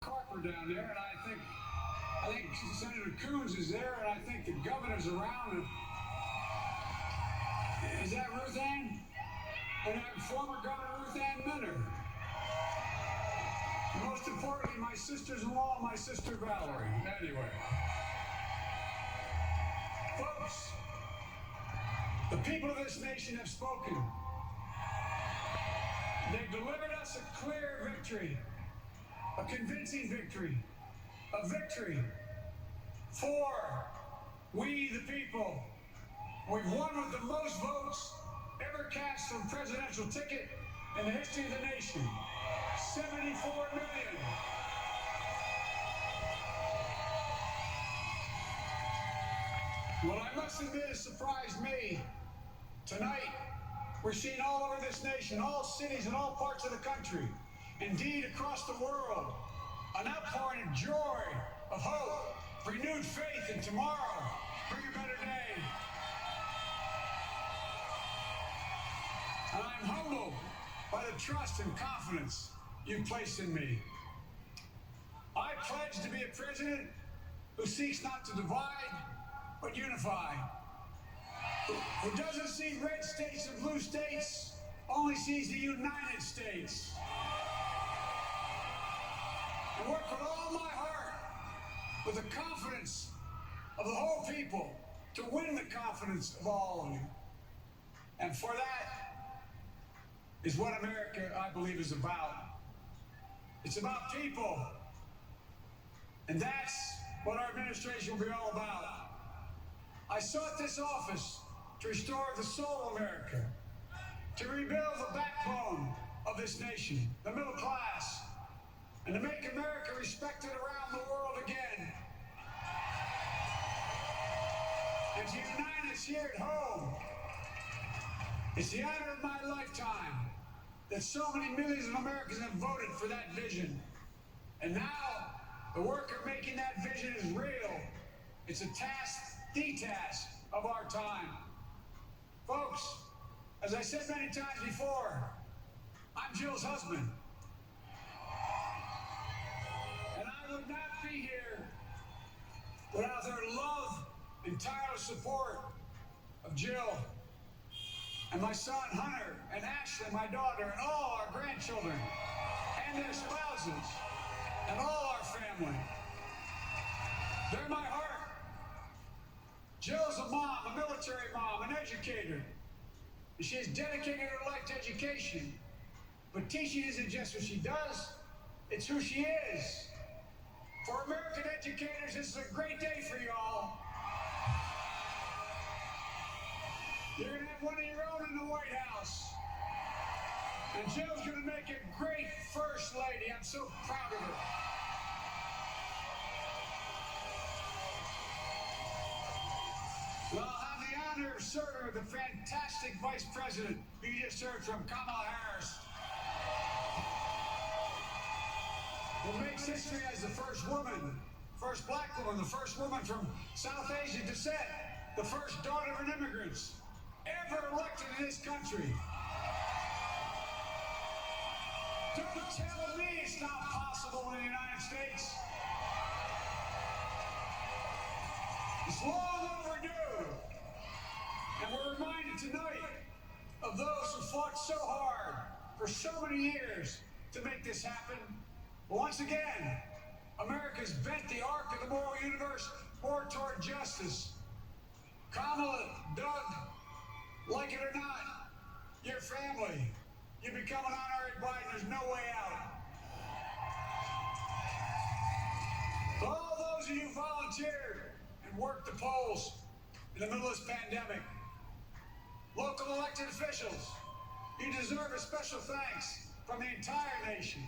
Carper down there, and I think Senator Coons is there, and I think the governor's around. And is that Ruth Ann? And former Governor Ruth Ann Minner. And most importantly, my sisters-in-law, my sister Valerie. Anyway. Folks, the people of this nation have spoken. They've delivered us a clear victory, a convincing victory, a victory for we the people. We've won with the most votes ever cast for a presidential ticket in the history of the nation. 74 million. What I must admit has surprised me. Tonight, we're seeing all over this nation, all cities and all parts of the country, indeed across the world, an outpouring of joy, of hope, renewed faith in tomorrow, bring a better day. And I'm humbled by the trust and confidence you've placed in me. I pledge to be a president who seeks not to divide, but unify. Who doesn't see red states and blue states, only sees the United States. And work with all my heart, with the confidence of the whole people, to win the confidence of all of you. And for that is what America, I believe, is about. It's about people. And that's what our administration will be all about. I sought this office to restore the soul of America, to rebuild the backbone of this nation, the middle class, and to make America respected around the world again. And to unite us here at home. It's the honor of my lifetime that so many millions of Americans have voted for that vision. And now, the work of making that vision is real. It's a task, the task of our time. Folks, as I said many times before, I'm Jill's husband. And I would not be here without their love and tireless support of Jill and my son Hunter and Ashley, my daughter, and all our grandchildren and their spouses and all our family. They're my heart. Jill's a mom, a military mom, an educator. She has dedicated her life to education. But teaching isn't just what she does, it's who she is. For American educators, this is a great day for y'all. You're going to have one of your own in the White House. And Jill's going to make a great First Lady. I'm so proud of her. Well, I'll have the honor of serving with the fantastic Vice President who you just heard from, Kamala Harris. Who makes history as the first woman, first black woman, the first woman from South Asian descent, the first daughter of an immigrant ever elected in this country. Don't tell me it's not possible in the United States. It's long overdue. And we're reminded tonight of those who fought so hard for so many years to make this happen. But once again, America's bent the arc of the moral universe more toward justice. Kamala, Doug, like it or not, your family, you become an honorary Biden, there's no way out. All those of you who volunteered and worked the polls in the middle of this pandemic, local elected officials, you deserve a special thanks from the entire nation.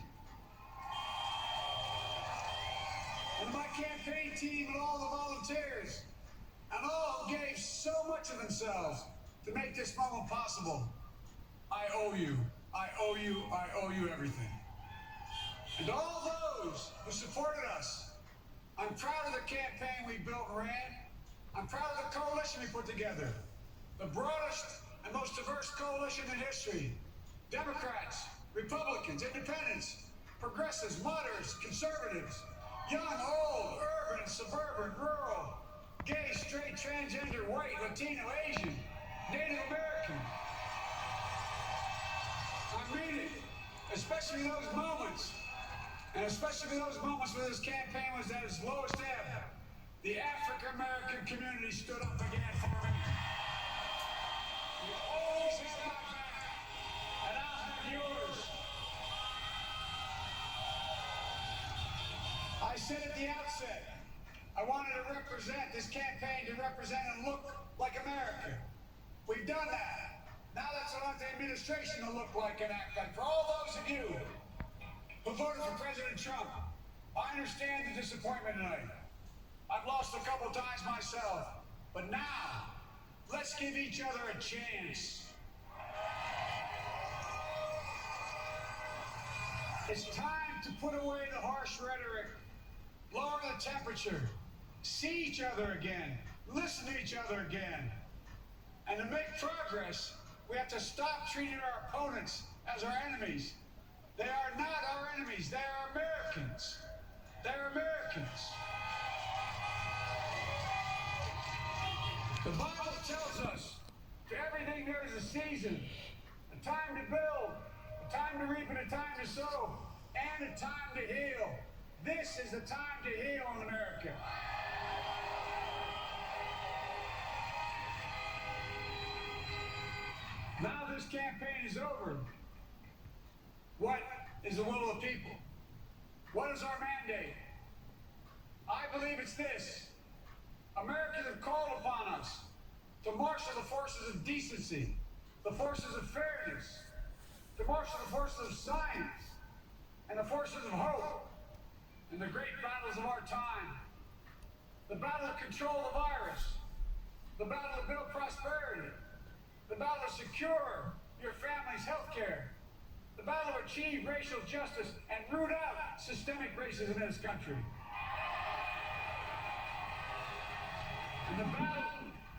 And my campaign team and all the volunteers, and all who gave so much of themselves to make this moment possible. I owe you. I owe you. I owe you everything. And all those who supported us, I'm proud of the campaign we built and ran. I'm proud of the coalition we put together. The broadest and most diverse coalition in history. Democrats, Republicans, Independents, progressives, moderates, conservatives, young, old, urban, suburban, rural, gay, straight, transgender, white, Latino, Asian, Native American. I mean it, especially in those moments, and especially in those moments when this campaign was at its lowest ebb. The African American community stood up again for me. You always have my back, and I'll have yours. I said at the outset, I wanted to represent this campaign to represent and look like America. We've done that. Now let's allow the administration to look like and act like. For all those of you who voted for President Trump, I understand the disappointment tonight. I've lost a couple times myself, but now, let's give each other a chance. It's time to put away the harsh rhetoric, lower the temperature, see each other again, listen to each other again. And to make progress, we have to stop treating our opponents as our enemies. They are not our enemies, they are Americans. They're Americans. The Bible tells us, to everything there is a season, a time to build, a time to reap, and a time to sow, and a time to heal. This is the time to heal in America. Now this campaign is over. What is the will of the people? What is our mandate? I believe it's this. Americans have called upon us to marshal the forces of decency, the forces of fairness, to marshal the forces of science, and the forces of hope in the great battles of our time. The battle to control the virus, the battle to build prosperity, the battle to secure your family's health care, the battle to achieve racial justice and root out systemic racism in this country. And the battle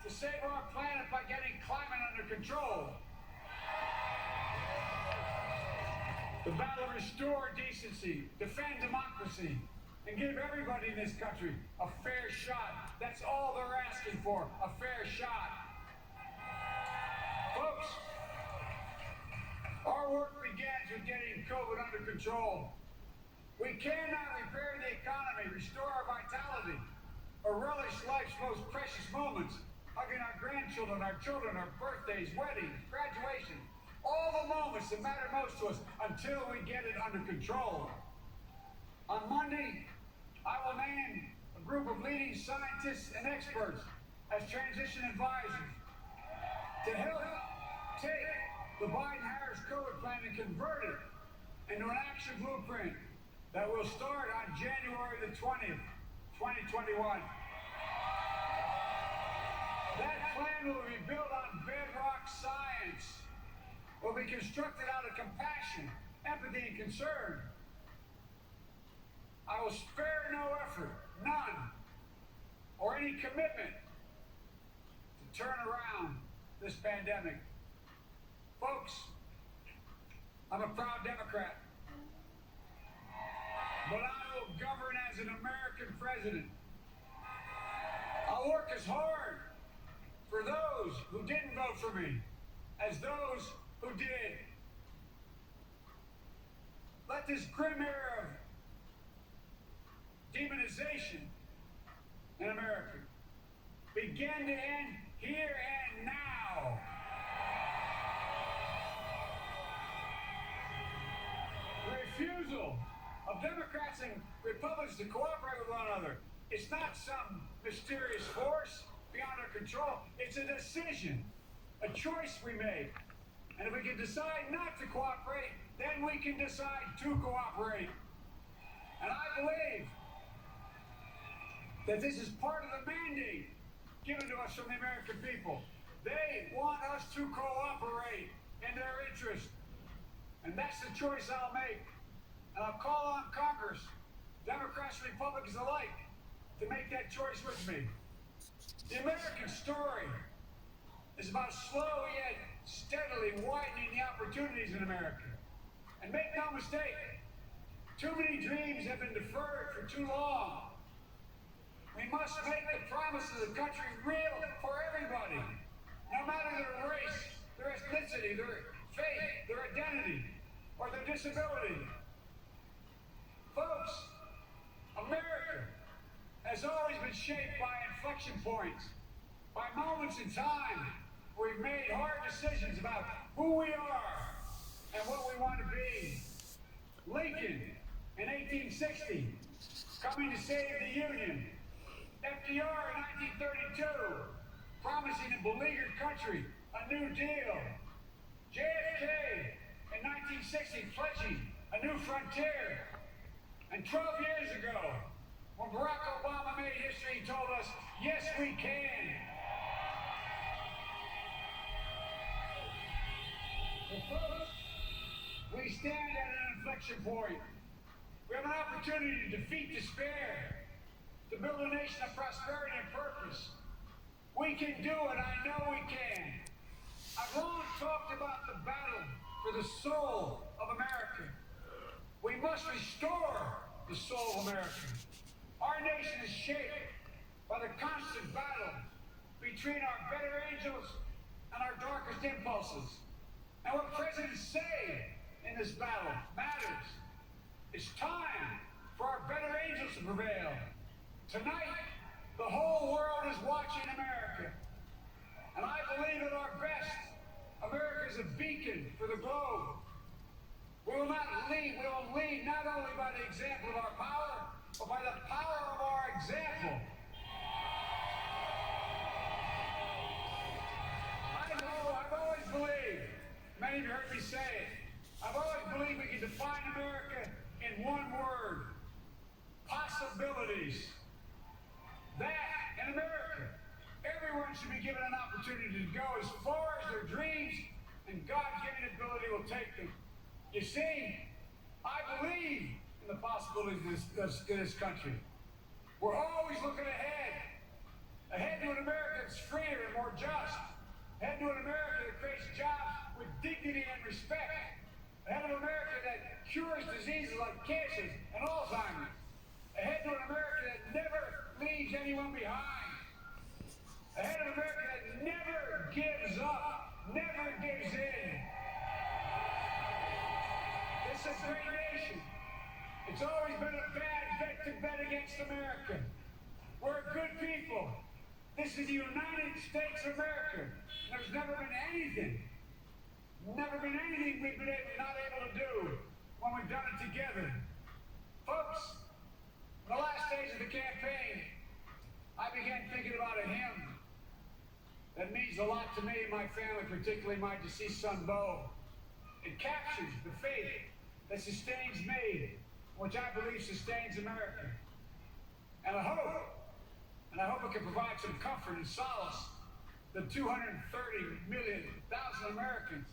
to save our planet by getting climate under control. The battle to restore decency, defend democracy, and give everybody in this country a fair shot. That's all they're asking for, a fair shot. Folks, our work begins with getting COVID under control. We cannot repair the economy, restore our vitality, or relish life's most precious moments, hugging our grandchildren, our children, our birthdays, weddings, graduation, all the moments that matter most to us until we get it under control. On Monday, I will name a group of leading scientists and experts as transition advisors to help take the Biden-Harris COVID plan and convert it into an action blueprint that will start on January the 20th. 2021. That plan will be built on bedrock science, will be constructed out of compassion, empathy, and concern. I will spare no effort, none, or any commitment to turn around this pandemic. Folks, I'm a proud Democrat, but I will govern as an American president. I'll work as hard for those who didn't vote for me as those who did. Let this grim era of demonization in America begin to end here and now. The refusal of Democrats and Republicans to cooperate with one another. It's not some mysterious force beyond our control. It's a decision, a choice we make. And if we can decide not to cooperate, then we can decide to cooperate. And I believe that this is part of the mandate given to us from the American people. They want us to cooperate in their interest. And that's the choice I'll make. And I'll call on Congress, Democrats and Republicans alike, to make that choice with me. The American story is about slow yet steadily widening the opportunities in America. And make no mistake, Too many dreams have been deferred for too long. We must make the promises of the country real for everybody, no matter their race, their ethnicity, their faith, their identity, or their disability. Folks, America has always been shaped by inflection points, by moments in time where we've made hard decisions about who we are and what we want to be. Lincoln in 1860, coming to save the Union. FDR in 1932, promising a beleaguered country a new deal. JFK in 1960, pledging a new frontier. And 12 years ago, when Barack Obama made history, he told us, yes, we can. Well, folks, we stand at an inflection point. We have an opportunity to defeat despair, to build a nation of prosperity and purpose. We can do it. I know we can. I've long talked about the battle for the soul of America. We must restore the soul of America. Our nation is shaped by the constant battle between our better angels and our darkest impulses. And what presidents say in this battle matters. It's time for our better angels to prevail. Tonight, the whole world is watching America. And I believe at our best, America is a beacon for the globe. We will lead not only by the example of our power, but by the power of our example. I've always believed, many of you heard me say it, I've always believed we can define America in one word: possibilities. That, in America, everyone should be given an opportunity to go as far as their dreams and God-given ability will take them. You see, I believe in the possibilities of this country. We're always looking ahead to an America that's freer and more just, ahead to an America that creates jobs with dignity and respect, ahead of an America that cures diseases like cancer and Alzheimer's, ahead to an America that never leaves anyone behind, ahead of an America that never gives up, never gives in. This is a great nation. It's always been a bad bet to bet against America. We're a good people. This is the United States of America. There's never been anything we've been not able to do when we've done it together. Folks, in the last days of the campaign, I began thinking about a hymn that means a lot to me and my family, particularly my deceased son, Bo. It captures the faith that sustains me, which I believe sustains America. And I hope it can provide some comfort and solace to 230,000 Americans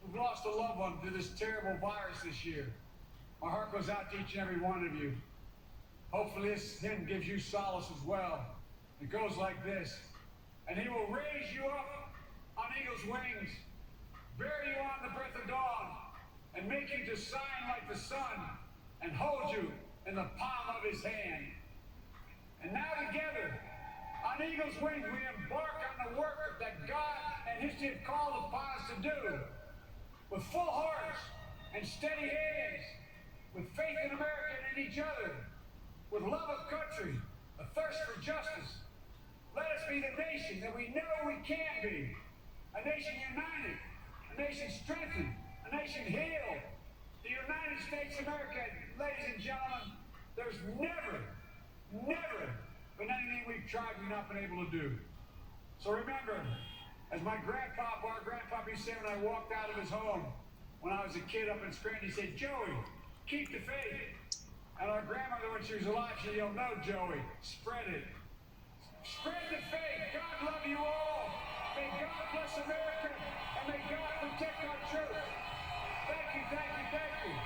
who've lost a loved one to this terrible virus this year. My heart goes out to each and every one of you. Hopefully this hymn gives you solace as well. It goes like this: and he will raise you up on eagle's wings, bear you on the breath of dawn, and make you to shine like the sun, and hold you in the palm of his hand. And now together, on eagle's wings, we embark on the work that God and history have called upon us to do, with full hearts and steady hands, with faith in America and in each other, with love of country, a thirst for justice. Let us be the nation that we know we can be, a nation united, a nation strengthened, a nation healed. The United States of America, ladies and gentlemen, there's never been anything we've tried we've not been able to do. So remember, as our grandpapa used to say when I walked out of his home when I was a kid up in Scranton, he said, "Joey, keep the faith." And our grandmother, when she was alive, she yelled, "No, Joey, spread it. Spread the faith. God love you all. May God bless America, and may God protect our truth." Thank you, thank you, thank you.